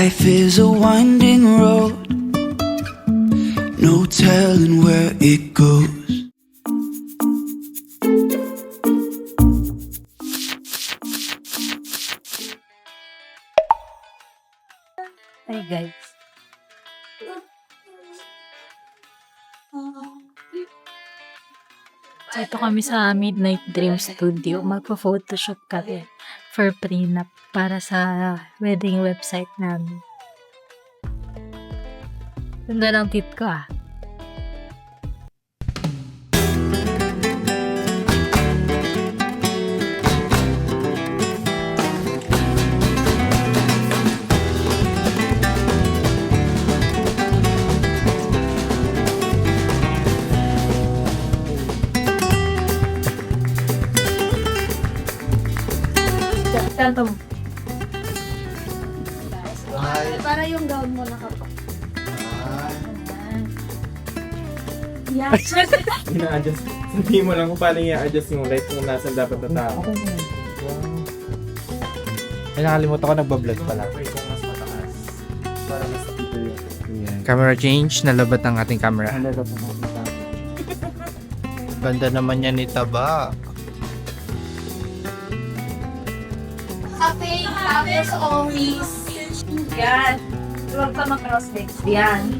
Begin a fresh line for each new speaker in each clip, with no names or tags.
Life is a winding road, no telling where it goes.
Hi guys. Ito kami sa Midnight Dream Studio. Magpo-photoshoot kami for prenup para sa wedding website namin. Ganda ng tit ko ah. Kanto mo. Para yung gown mo nakapag. Yes.
Ina-adjust. Hindi mo lang kung paano i-adjust yung light kung nasan dapat na tao.
Ay, nakalimutan ko, nagbablog pala.
Okay, kung mas mataas. Para mas nakita yung...
Camera change, nalabat ang ating camera. Ganda naman yan ni Taba.
Cafe, tapos always. Yan. Huwag pa mag-cross legs. Yan.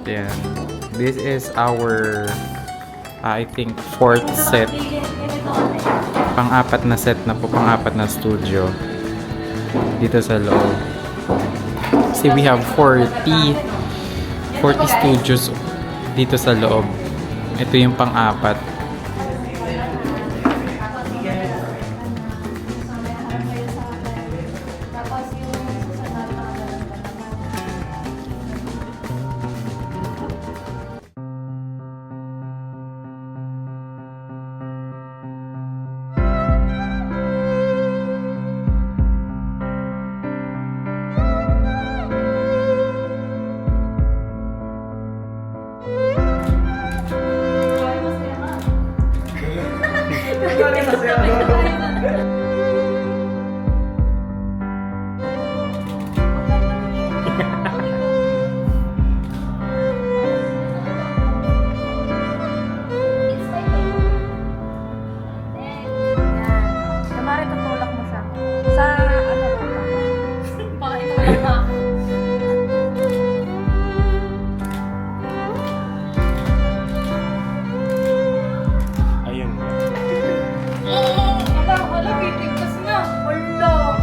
Yan. This is our, I think, fourth set. Pang-apat na set na po, pang-apat na studio. Dito sa loob. See, we have 40 studios dito sa loob. Ito yung pang-apat.
Kamari, tutulak mo siya. Sa ano ba? Pakitulak mo.
Ayun.
Wala, bibigkas na. Wala.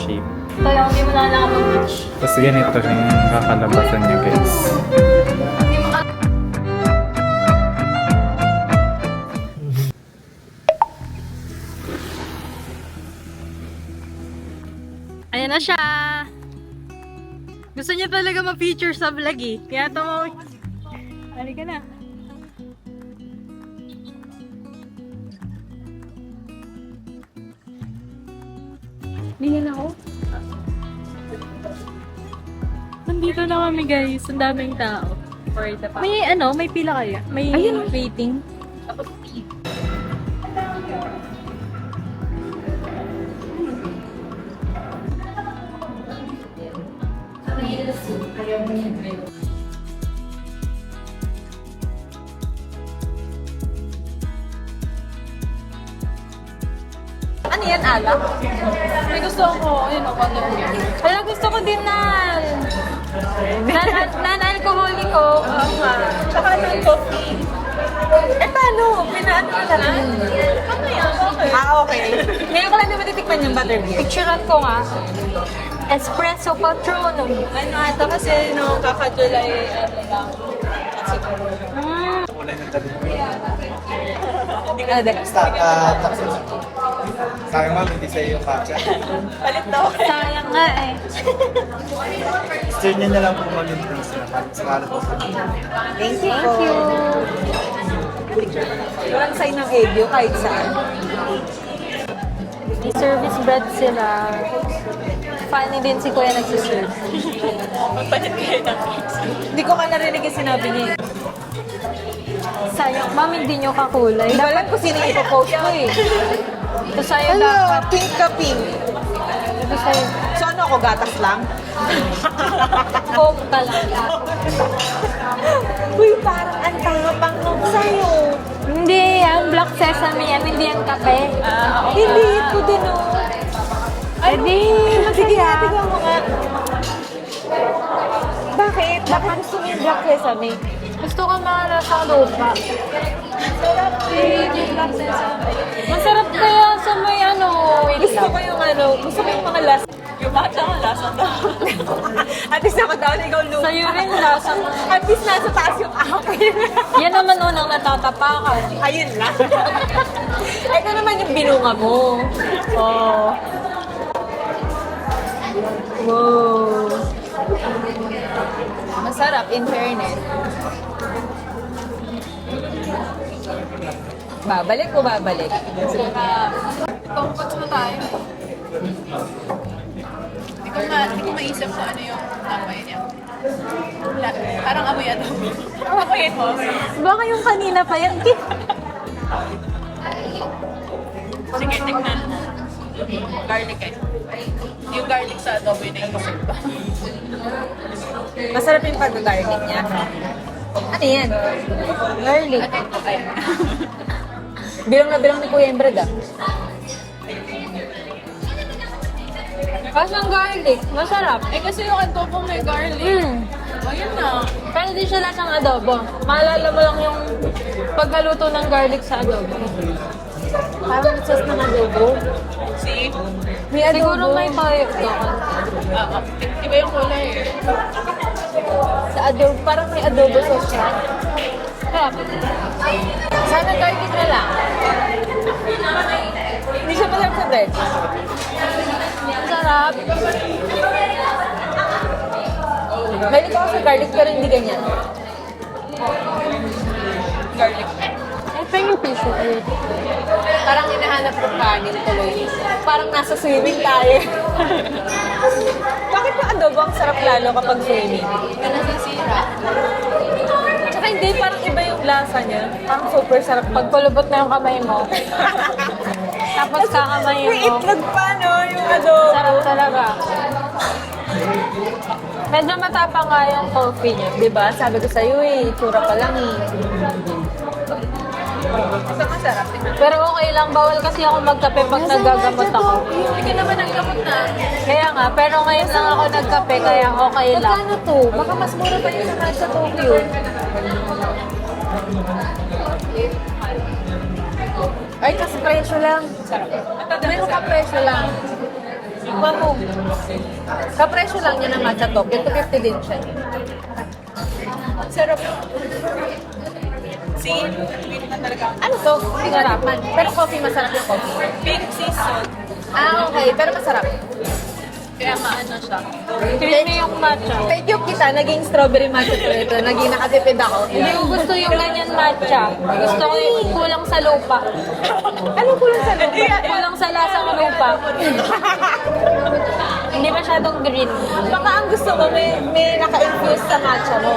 Shape.
Kaya hindi mo na nakapag-reach.
Tapos ganito yung kakalabasan niya, guys.
Ayan na siya. Gusto niya talaga ma-feature sa vlog eh. Kaya tumawag. Halika na. Tingnan ako. Nandito na kami guys. Ang daming tao. May ano, may pila kaya? May waiting.
Ano yan, alak? May gusto ko, yun o, water beer. Kaya gusto ko din na non-alcoholic ko. Tsaka non-coffee. Eh, paano? Pinaan ko lang. Ano yan? Okay. Ah, okay. Ngayon ko lang naman titikman yung butter beer. Picturean ko nga.
Espresso Patrono.
Ano ata kasi no, kaka-July, ano lang. Hindi ka na dahil.
Sayang ma'am, hindi sa'yo yung matcha.
Palit daw.
Sayang nga eh.
Stir niya na lang po ma'am yung drinks na. Sakalat po sa
Thank you. Walang sign ng egyo kahit saan.
May service bread sila. Funny din si Kuya nagsiserve.
Magpalit kayo ng Hindi ko ka narinig yung sinabi niya.
Sayang, ma'am, hindi nyo kakulay.
Hindi ko alam kung sino yung ipopost ko eh.
Ito sa'yo dapat.
Pink ka pink.
Ito sa'yo.
So ano ako, gatas lang?
Coke ka lang.
Uy, parang ang tapang nung sa'yo.
Hindi yan. Black sesame yan. Hindi yan kape.
Hindi, ito din oh.
Hindi.
Sige, tignan mo nga. Bakit? Bakit gusto mo yung black sesame?
Gusto ko mga lasang lupa. Masarap kaya sa may ano, wait
Gusto ko
lang.
yung ano, gusto ko yung mga lasa. Yung matcha ko lasa daw. At least ako daw, ikaw lupa.
Sa'yo rin lasang.
At least nasa taas yung akin.
Yan naman unang natatapakan.
Ayun lang. Ito naman yung binunga mo. Oh. Wow. Masarap, in fairness. Babalik o babalik?
Pangkot mo tayo. Hindi ko maisip kung ano yung amoy niya. Parang amoy adobo. Amoy mo.
Baka yung kanina pa yan.
Sige, tignan. Garlic eh. Yung garlic sa adobo yung naisip ko.
Masarap yung pag-garlic niya. Ano yan? Garlic.
Ay.
Bilang na bilang ni Kuya yung bread ah.
Kasang garlic. Masarap.
Eh kasi yung adobo may garlic. Ayun na.
Pero di siya lasang adobo. Maalala mo lang yung pagkaluto ng garlic sa adobo. Parang sauce ng adobo.
See?
May adobo.
Siguro may toyo doon.
Iba yung kulay eh.
Sa adobo, parang may adobo sauce siya.
Sarap.
Sana garlic na lang. Hindi siya masarap sa bread.
Sarap.
Mahilig ako sa garlic pero hindi ganyan.
Garlic.
Ay, pengen piso ulit.
Parang hinahanap ko kanin tuloy. Parang nasa swimming tayo. Bakit yung adobo ang sarap lalo kapag swimming?
Nasisira.
Tsaka hindi, parang iba yung lasa niya. Parang super sarap pag
Pagkulubot na yung kamay mo. Tapos kakamayin
may
mo.
itlog pa, no? Yung adobo.
Sarap talaga. Medyo matapang nga yung coffee niya.
Diba? Sabi ko sa'yo eh, itsura pa lang eh.
Basta masarap.
Pero okay lang, bawal kasi ako magkape pag nagagamot ako.
Hindi naman ang gamot na.
Kaya nga, pero ngayon lang ako nagkape, kaya okay lang.
Magkano to? Baka mas mura pa yung sa sa Tokyo. Ay, kasi presyo lang. Meron ka presyo lang. Ikuha mo. Sa presyo lang niya ng matcha Tokyo. 250 din siya.
Sarap. See? Pink na talaga.
Ano to? Hindi harapan. Pero coffee, masarap yung coffee.
Pink sea salt.
Ah, okay. Pero masarap.
Kaya maano siya.
Creamy yung matcha.
Thank you kita. Naging strawberry matcha to ito. Naging nakatipid ako.
Hindi ko gusto yung ganyan matcha. Gusto ko yung kulang sa lupa.
Anong kulang sa lupa?
Kulang sa lasang lupa. Hindi masyadong green.
Baka ang gusto mo, may naka-infuse sa matcha mo.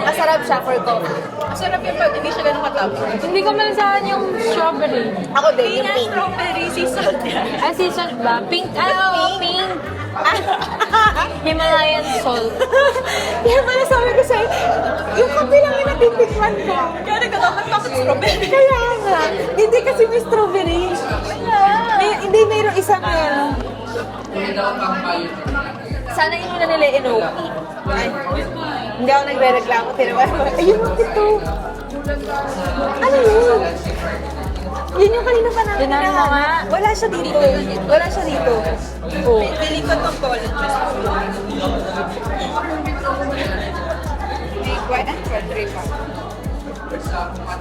Masarap siya for coffee.
Masarap yung pag hindi siya ganun katapos.
Hindi ko malasahan yung strawberry.
Ako din,
Hindi
yung
nga
pink.
strawberry sea salt yan.
Ah, seasoned ba? Pink. Ah, oo, pink. Himalayan salt.
Kaya pala sabi ko sa'yo, yung kape lang yung natitikman ko.
Kaya nagkakapat bakit strawberry?
Kaya nga, hindi kasi may strawberry. Hindi, mayroong isang ano. Sana yun na nila inuwi. Ay, hindi ako nagre-reklamo. Tinawa ko, ayun mo ito. Ano yun? Yun yung kanina pa namin
Tingnan mo nga.
Wala siya dito. Wala siya dito. Oh. Pili ko itong colleges.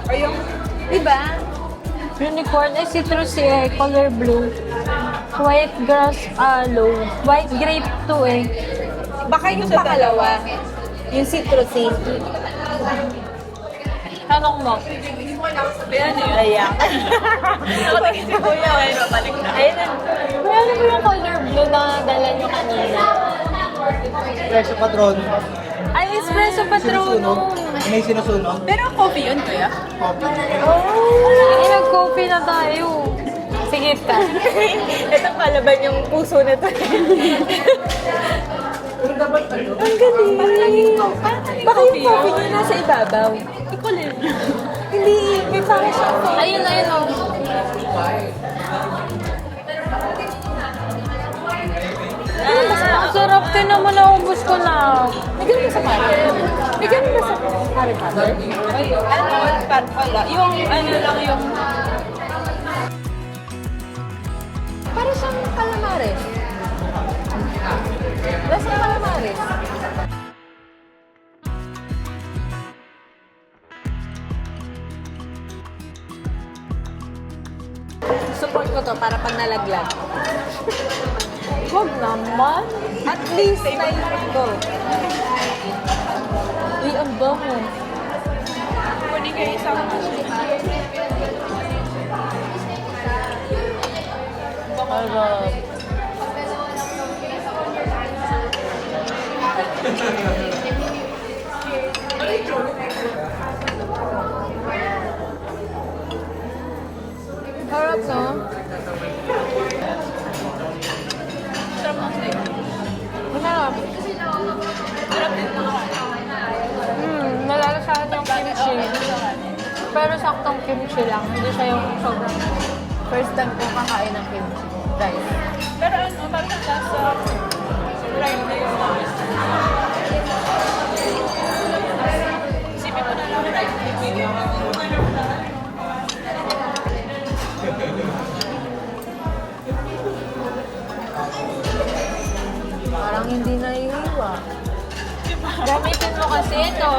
Ayun. Diba?
Unicorn ay citrus eh, color blue. White grass aloe. White grape to eh.
Baka yung pangalawa. Yung citrusy.
Tanong mo.
Ayan.
Ayun na. Ano mo yung color blue na dala nyo kanina?
Espresso Patron.
Ay, espresso patrono.
May sinusunog.
Pero coffee yun, kuya.
Ay, nag-coffee na tayo. Sige ka.
Ito palaban yung puso na to. Ang galing. Baka yung coffee niya nasa ibabaw. Hindi, may parang siya.
Ayun, ayun o. Ang sarap din naman, naubos ko na.
Nagyan mo sa pare. Nagyan mo sa pare-pare. Ano, wala. Yung ano lang yung... Para siyang calamares. Lasa calamares. Support ko to para pag nalaglag.
Huwag naman.
At least, like, go.
Uy, ang bango.
Kunin kayo isang
Harap.
Harap, no?
sarap ng steak.
Masarap.
Malalasahan yung kimchi. Pero saktong kimchi lang. Hindi siya yung sobrang...
First time ko kakain ng kimchi. Guys.
Pero ano, parang nasa rice na yun. Isipin mo na lang rice na yun.
Parang hindi naiiwa.
Gamitin mo kasi ito.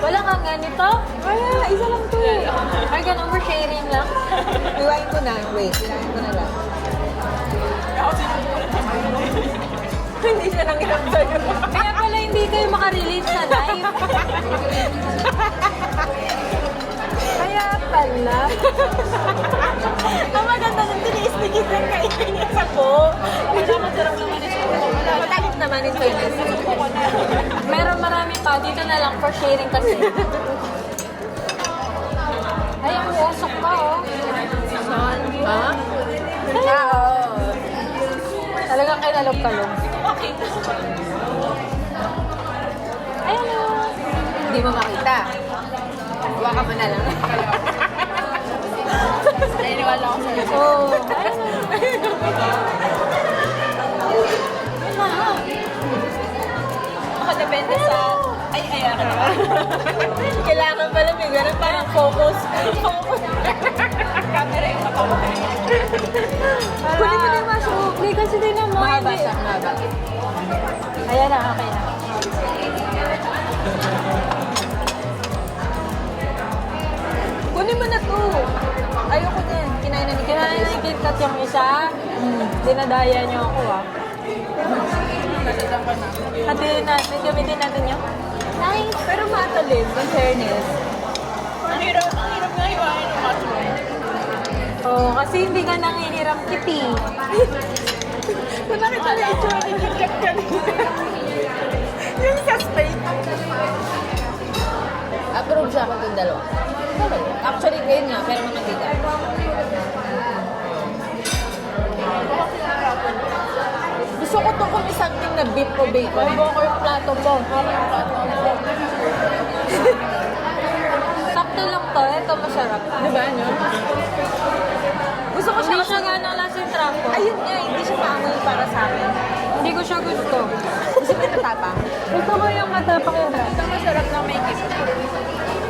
Wala kang ganito?
Wala, isa lang to.
Ay, ganun for sharing lang.
Iwain ko na. Wait, iwain ko na lang. Hindi siya nang hirap sa'yo.
Kaya pala hindi kayo makarelate sa live.
Kaya pala. Ang maganda nung tiniis-tigis lang kainin niya sa po.
Wala masarap naman ito.
Matalit naman yung fairness.
Meron marami pa. Dito na lang for sharing kasi. Ay, ang usok pa oh.
Ha? Oo.
Talagang kinalog-kalog. Ayun o.
Hindi mo makita. Hawakan mo na lang.
Naniniwala ako sa'yo.
Oh.
Makadepende sa... Ay, ayan ka naman.
Kailangan pala may ganun parang focus. Focus.
Camera yung kapamay.
Kunin mo na yung maso.
Hindi kasi din naman.
Mahaba
hindi.
siya, mahaba.
Ayan na, okay na.
Kunin mo na to. Ayoko din. Kinain na ni
Kinain na yung KitKat yung isa. Dinadaya niyo ako ah. Hatiin natin, gamitin natin yung...
Nice. Pero matalim, in fairness.
Ang hirap nga hiwain yung mushroom.
Oh, kasi hindi ka nangihiram kiti.
Kung nakita na itsura ni KitKat kanina. Yung sa steak. Approve siya ako itong dalawa. Actually, ngayon nga, pero naman dito. Gusto ko to kung something na beef o bacon.
Bobo ko yung plato po. Sakto lang to, ito masarap.
Diba, no? Gusto ko siya
Hindi
kasi...
siya gano'ng lasing trapo.
Ayun nga, hindi siya maamoy para sa akin.
Hindi ko siya gusto.
Gusto ko matapang.
Gusto ko yung matapang yung trapo.
Ito masarap na may kiss.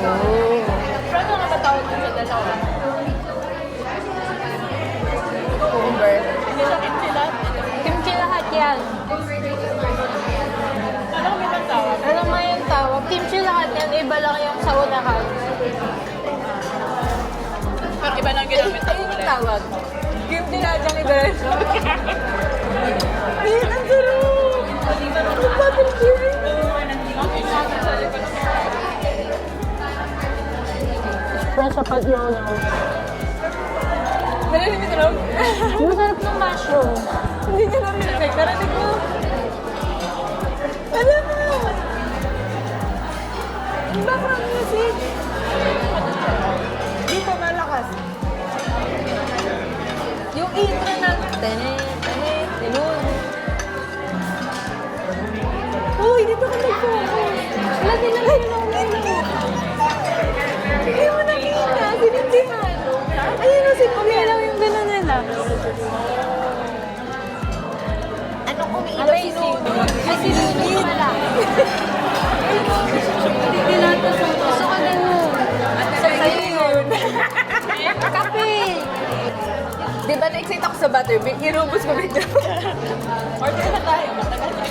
Oh.
Pero ano nga ba tawag ko sa dalawa?
malaki yung sa unahan.
Parang iba lang ginamit ang
Ayun yung
kulay.
tawag. Game din natin ni Beth. Ayun, ang sarap! Ang bottle game! Espresso pag yun. Narinig mo tulog? Masarap ng mushroom. Hindi niya namin effect. Narinig mo. Alam mo! Ang background music. Dito malakas. Yung intro ng tinun. Uy, dito ka nag-focus. Lagi lang yun ang intro. Hindi mo nakita. Sinindihan. Ayun o, sinindihan yung gano'n nila. Anong umiilaw sinunod? Ay, sinunod pala. Hindi lahat na sunod. Gusto ko na yun. Sa'yo yun. Kape! Di ba na-excite ako sa buttermilk? Inubos ko bigla.
Order na tayo. Matagal na.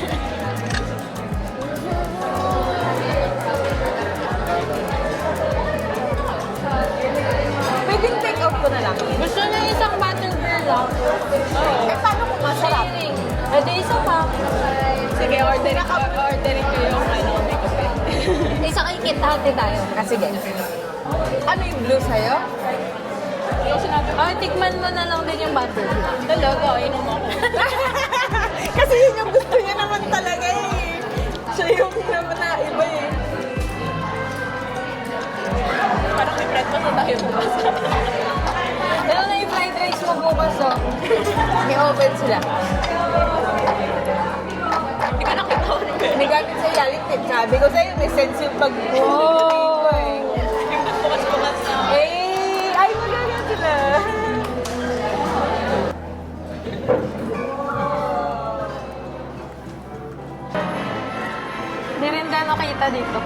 Pwedeng take out ko na lang. Gusto niya isang buttermilk lang. Eh, paano kung masarap? Pwede isa pa.
Sige, orderin ko yung may kape.
Isang ikit-hati tayo. Sige. Ano yung blue sa'yo?
Yung sinabi ko,
Tikman mo na lang din yung buttermilk.
talaga, inom ako.
Kasi yun yung gusto niya naman talaga eh. Siya yung naman na iba eh.
Parang may breakfast na tayo bukas.
Ano na yung fried rice mo bukas oh. May oven sila.
Hindi ko nakita ko rin.
May gamit sa ilalim tip. Sabi ko sa'yo, may sense yung pag-wow.
Yung bukas-bukas na.
Eh, ay magaga sila. Hindi rin gano'n kita dito.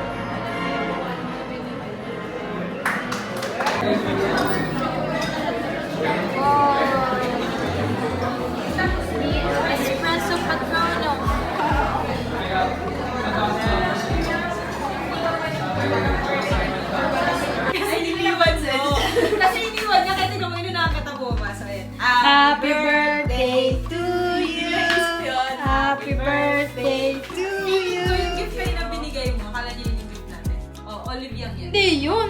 Espresso Patrono.
Kasi iniwan niya kasi kung ano nakakatabo ba. So, ayan.
Happy birthday to you.
Yun.
Happy birthday to you.
So, yung gift kayo na binigay mo, akala niya yun yung gift natin. Oh, olive yang yan.
Hindi yun.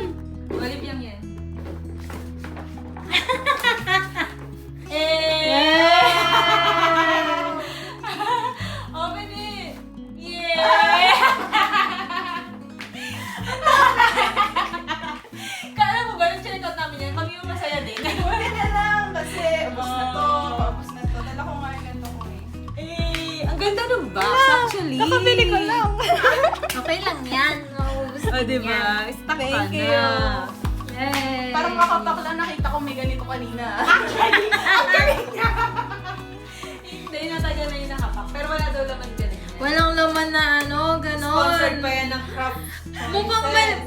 Olive yang yan. Open it! Yeah! Kala mo ba, nung chinikot namin yan, kami yung masaya din.
Wala na lang kasi ubos na to. Ubos na to. Dala ko nga yung ganito ko eh.
Ang ganda ng box, actually.
Nakabili ko lang.
Okay lang yan. Maubos
O, diba? Stuck ka
Thank
na.
you.
Yay.
Parang makapak lang nakita ko may ganito kanina.
Hindi, natagal na yung nakapak. Pero wala daw laman ganun.
Walang laman na ano, ganon.
Sponsored pa yan ng craft.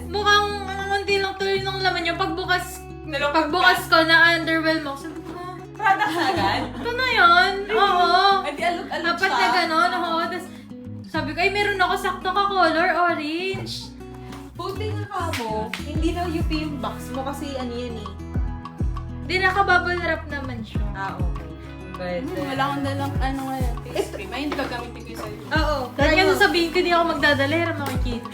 Mukhang konti lang tuloy ng laman yung pagbukas ko na underwhelm ako. Sabi ko,
Product na agad.
ito na yun. Oo.
Ay, di alok-alok
Apat na gano'n. Oo. Tapos sabi ko, ay meron ako sakto ka color, orange.
Buti nga ka mo, hindi na UP yung box mo kasi ano yan eh.
Di naka-bubble wrap naman siya.
Okay. But,
Wala akong dalang ano nga yan, face cream. Ayun, gagamitin ko yung sa'yo.
Oo. Kahit nga sasabihin ko, di ako magdadala, makikita.